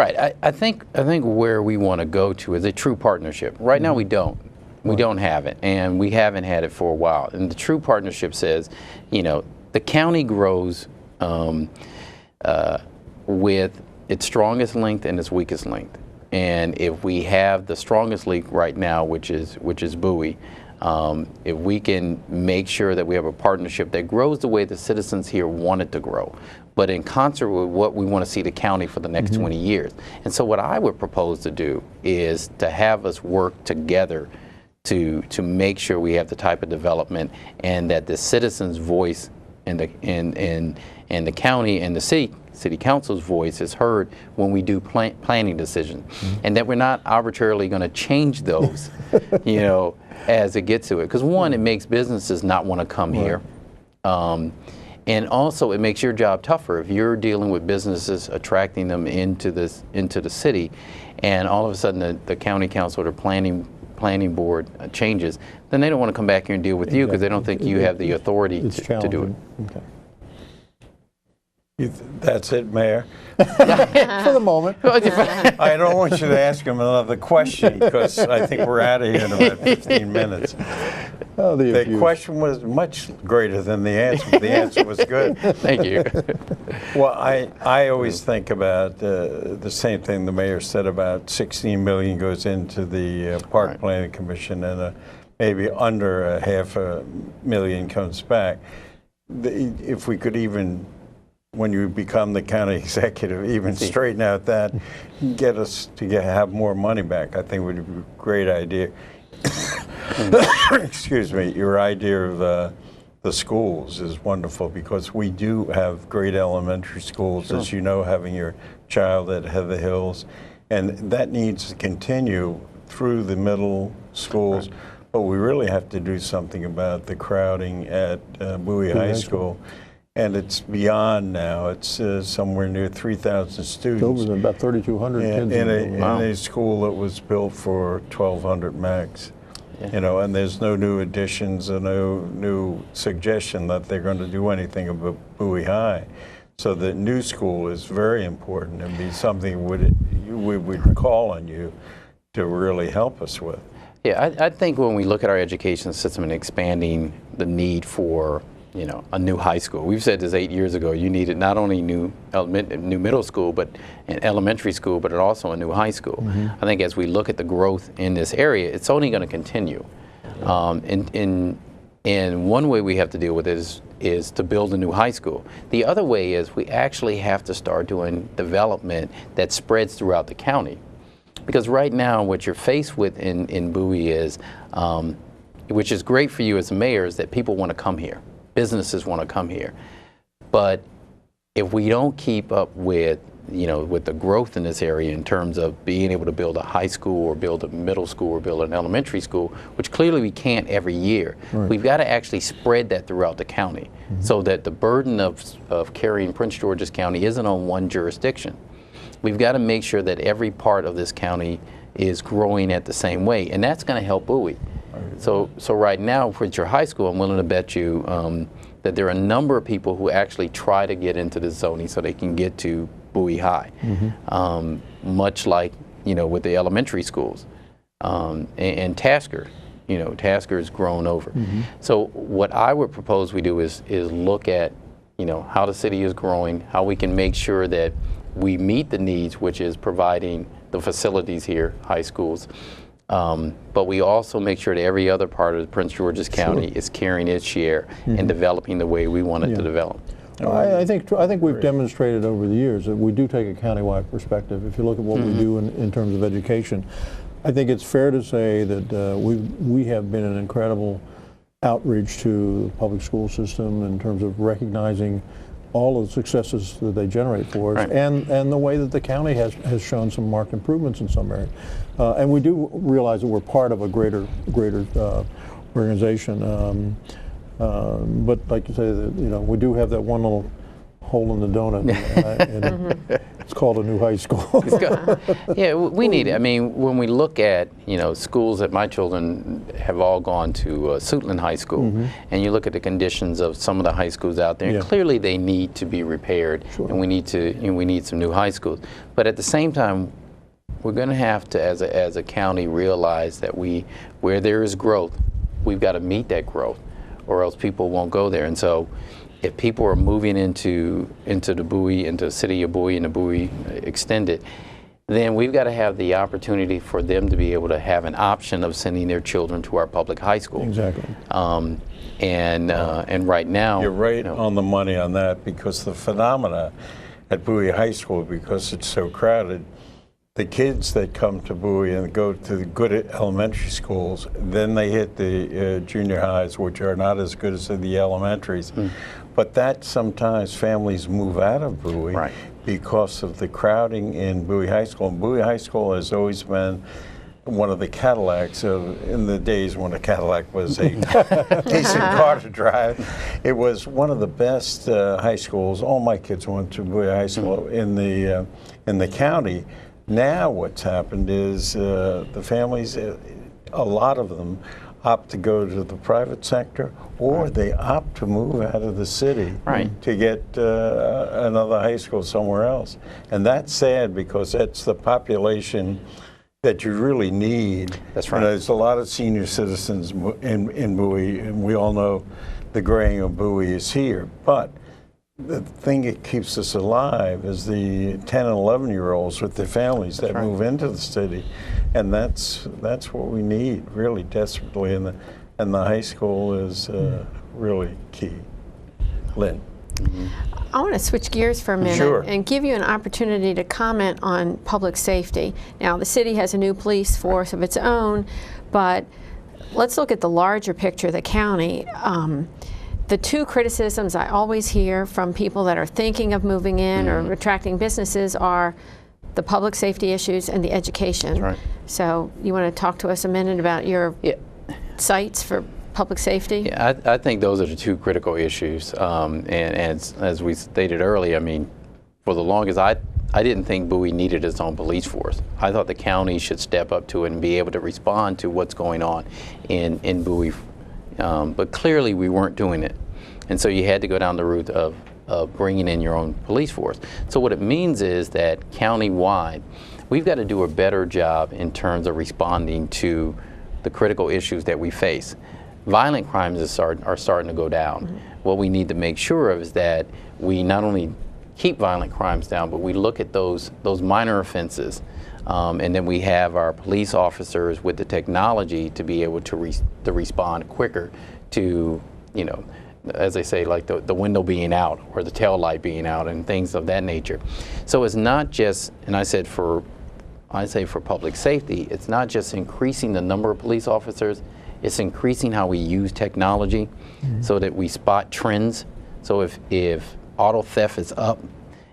Right. I think where we want to go to is a true partnership. Right now we don't. We don't have it, and we haven't had it for a while. And the true partnership says, you know, the county grows with its strongest link and its weakest link. And if we have the strongest link right now, which is Bowie, if we can make sure that we have a partnership that grows the way the citizens here want it to grow, but in concert with what we want to see the county for the next 20 years. And so what I would propose to do is to have us work together to make sure we have the type of development and that the citizens' voice and the county and the city council's voice is heard when we do planning decisions, and that we're not arbitrarily going to change those, you know, as it gets to it. Because one, it makes businesses not want to come here, and also it makes your job tougher if you're dealing with businesses, attracting them into the city, and all of a sudden the county council or planning board changes, then they don't want to come back here and deal with you because they don't think you have the authority to do it. Okay. That's it, Mayor. For the moment. I don't want you to ask him another question because I think we're out of here in about 15 minutes. Oh, the question was much greater than the answer, but the answer was good. Thank you. Well, I always think about the same thing the mayor said about $16 million goes into the Park Planning Commission and maybe under $500,000 comes back. If we could even, when you become the county executive, even straighten out that, get us to have more money back, I think would be a great idea. Excuse me, your idea of the schools is wonderful because we do have great elementary schools, as you know, having your child at Heather Hills, and that needs to continue through the middle schools, but we really have to do something about the crowding at Bowie High School. And it's beyond now. It's somewhere near 3,000 students. About 3,200 kids. In a school that was built for 1,200 max. Yeah. You know, and there's no new additions and no new suggestion that they're going to do anything about Bowie High. So the new school is very important and be something we would call on you to really help us with. Yeah, I think when we look at our education system and expanding the need for, you know, a new high school. We've said this 8 years ago. You needed not only new middle school, but an elementary school, but also a new high school. I think as we look at the growth in this area, it's only going to continue. And one way we have to deal with it is to build a new high school. The other way is we actually have to start doing development that spreads throughout the county. Because right now, what you're faced with in Bowie is, which is great for you as a mayor, is that people want to come here. Businesses want to come here, but if we don't keep up with, you know, with the growth in this area in terms of being able to build a high school or build a middle school or build an elementary school, which clearly we can't every year, we've got to actually spread that throughout the county so that the burden of carrying Prince George's County isn't on one jurisdiction. We've got to make sure that every part of this county is growing at the same way, and that's going to help Bowie. So right now, for your high school, I'm willing to bet you that there are a number of people who actually try to get into the zoning so they can get to Bowie High, much like, you know, with the elementary schools. And Tasker, you know, Tasker has grown over. So what I would propose we do is look at, you know, how the city is growing, how we can make sure that we meet the needs, which is providing the facilities here, high schools. But we also make sure that every other part of Prince George's County is carrying its share and developing the way we want it to develop. I think we've demonstrated over the years that we do take a countywide perspective. If you look at what we do in terms of education, I think it's fair to say that we have been an incredible outreach to the public school system in terms of recognizing all of the successes that they generate for us, and the way that the county has shown some marked improvements in some areas. And we do realize that we're part of a greater organization. But like you say, you know, we do have that one little hole in the donut. It's called a new high school. Yeah, we need it. I mean, when we look at, schools that my children have all gone to, Suitland High School, and you look at the conditions of some of the high schools out there, and clearly they need to be repaired, and we need some new high schools. But at the same time, we're going to have to, as a county, realize that where there is growth, we've got to meet that growth, or else people won't go there. And so, if people are moving into the Bowie, into the city of Bowie and the Bowie Extended, then we've got to have the opportunity for them to be able to have an option of sending their children to our public high school. Exactly. And right now, you're right on the money on that, because the phenomena at Bowie High School, because it's so crowded, the kids that come to Bowie and go to the good elementary schools, then they hit the junior highs, which are not as good as the elementaries. But that sometimes families move out of Bowie because of the crowding in Bowie High School. And Bowie High School has always been one of the Cadillacs in the days when a Cadillac was a decent car to drive. It was one of the best high schools. All my kids went to Bowie High School in the county. Now what's happened is the families, a lot of them, opt to go to the private sector, or they opt to move out of the city to get another high school somewhere else. And that's sad, because that's the population that you really need. That's right. And there's a lot of senior citizens in Bowie, and we all know the graying of Bowie is here. But the thing that keeps us alive is the 10 and 11-year-olds with their families that move into the city, and that's what we need really desperately. And the high school is really key. Lynn. I want to switch gears for a minute and give you an opportunity to comment on public safety. Now, the city has a new police force of its own, but let's look at the larger picture of the county. The two criticisms I always hear from people that are thinking of moving in or attracting businesses are the public safety issues and the education. That's right. So you want to talk to us a minute about your sites for public safety? Yeah, I think those are the two critical issues. And as we stated earlier, I mean, for the longest, I didn't think Bowie needed its own police force. I thought the county should step up to it and be able to respond to what's going on in Bowie. But clearly we weren't doing it. And so you had to go down the route of bringing in your own police force. So what it means is that county-wide, we've got to do a better job in terms of responding to the critical issues that we face. Violent crimes are starting to go down. What we need to make sure of is that we not only keep violent crimes down, but we look at those minor offenses. And then we have our police officers with the technology to be able to respond quicker to, as they say, like the window being out or the tail light being out and things of that nature. So it's not just, and I say for public safety, it's not just increasing the number of police officers, it's increasing how we use technology so that we spot trends. So if auto theft is up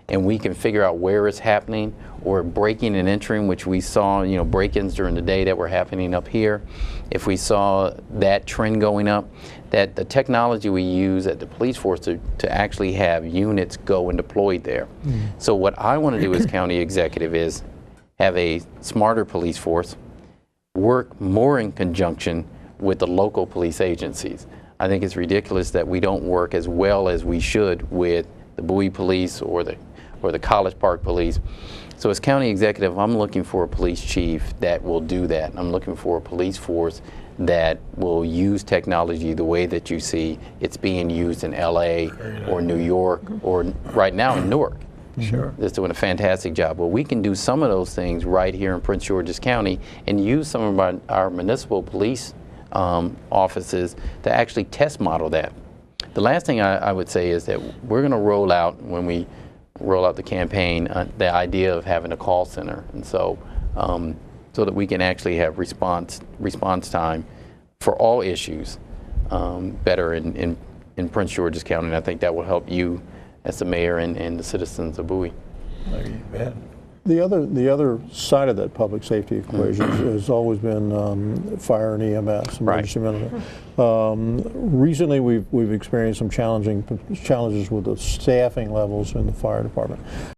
and we can figure out where it's happening, or breaking and entering, which we saw, break-ins during the day that were happening up here. If we saw that trend going up, that the technology we use at the police force to actually have units go and deployed there. So what I want to do as county executive is have a smarter police force, work more in conjunction with the local police agencies. I think it's ridiculous that we don't work as well as we should with the Bowie Police or the College Park Police. So as county executive, I'm looking for a police chief that will do that. I'm looking for a police force that will use technology the way that you see it's being used in LA or New York or right now in Newark. Sure. They're doing a fantastic job. Well, we can do some of those things right here in Prince George's County and use some of our municipal police offices to actually test model that. The last thing I would say is that we're going to roll out, when we roll out the campaign, the idea of having a call center, and so that we can actually have response time for all issues better in Prince George's County, and I think that will help you as the mayor and the citizens of Bowie. The other side of that public safety equation has always been fire and EMS, emergency management. Recently, we've experienced some challenges with the staffing levels in the fire department.